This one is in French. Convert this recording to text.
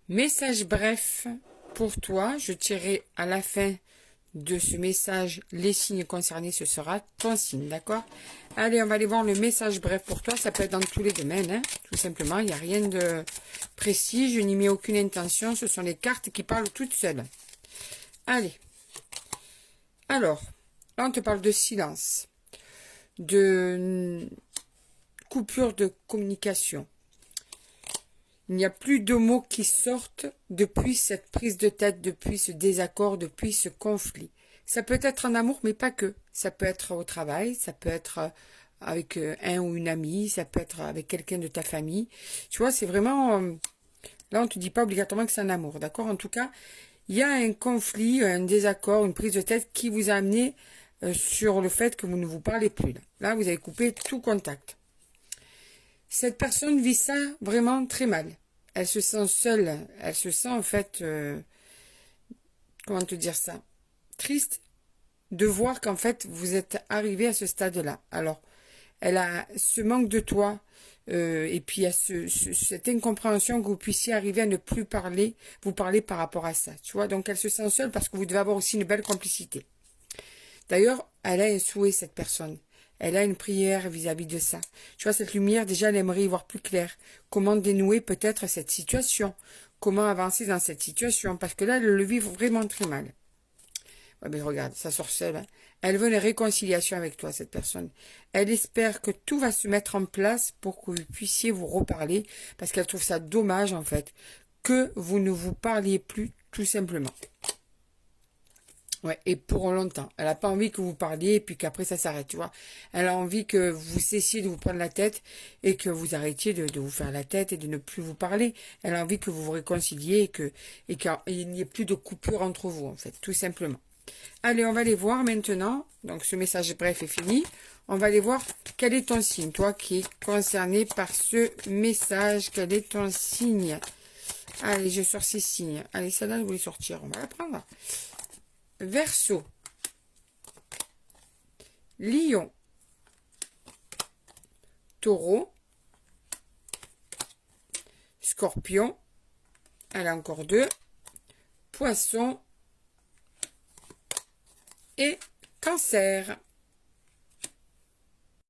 Message bref pour toi. Je tirerai à la fin de ce message les signes concernés. Ce sera ton signe, d'accord? Allez, on va aller voir le message bref pour toi. Ça peut être dans tous les domaines, hein, tout simplement. Il n'y a rien de précis. Je n'y mets aucune intention. Ce sont les cartes qui parlent toutes seules. Allez. Alors, là, on te parle de silence, de coupure de communication. Il n'y a plus de mots qui sortent depuis cette prise de tête, depuis ce désaccord, depuis ce conflit. Ça peut être en amour, mais pas que. Ça peut être au travail, ça peut être avec un ou une amie, ça peut être avec quelqu'un de ta famille. Tu vois, c'est vraiment... là, on ne te dit pas obligatoirement que c'est un amour, d'accord? En tout cas, il y a un conflit, un désaccord, une prise de tête qui vous a amené sur le fait que vous ne vous parlez plus. Là, vous avez coupé tout contact. Cette personne vit ça vraiment très mal. Elle se sent seule. Elle se sent en fait, comment te dire ça, triste de voir qu'en fait vous êtes arrivé à ce stade-là. Alors, elle a ce manque de toi et puis il y a cette incompréhension que vous puissiez arriver à ne plus vous parler par rapport à ça. Tu vois, donc elle se sent seule parce que vous devez avoir aussi une belle complicité. D'ailleurs, elle a un souhait, cette personne. Elle a une prière vis-à-vis de ça. Tu vois, cette lumière, déjà, elle aimerait y voir plus clair. Comment dénouer peut-être cette situation? Comment avancer dans cette situation? Parce que là, elle le vit vraiment très mal. Ouais, mais regarde, ça sort seule. Hein. Elle veut une réconciliation avec toi, cette personne. Elle espère que tout va se mettre en place pour que vous puissiez vous reparler. Parce qu'elle trouve ça dommage, en fait, que vous ne vous parliez plus, tout simplement. Ouais, et pour longtemps. Elle n'a pas envie que vous parliez et puis qu'après ça s'arrête, tu vois. Elle a envie que vous cessiez de vous prendre la tête et que vous arrêtiez de vous faire la tête et de ne plus vous parler. Elle a envie que vous vous réconciliez et qu'il n'y ait plus de coupure entre vous, en fait, tout simplement. Allez, on va aller voir maintenant. Donc, ce message bref est fini. On va aller voir quel est ton signe, toi qui es concerné par ce message. Quel est ton signe? Allez, je sors ces signes. Allez, celle-là, je voulais sortir. On va la prendre. Verseau, Lion, Taureau, Scorpion, elle a encore deux, Poisson et Cancer.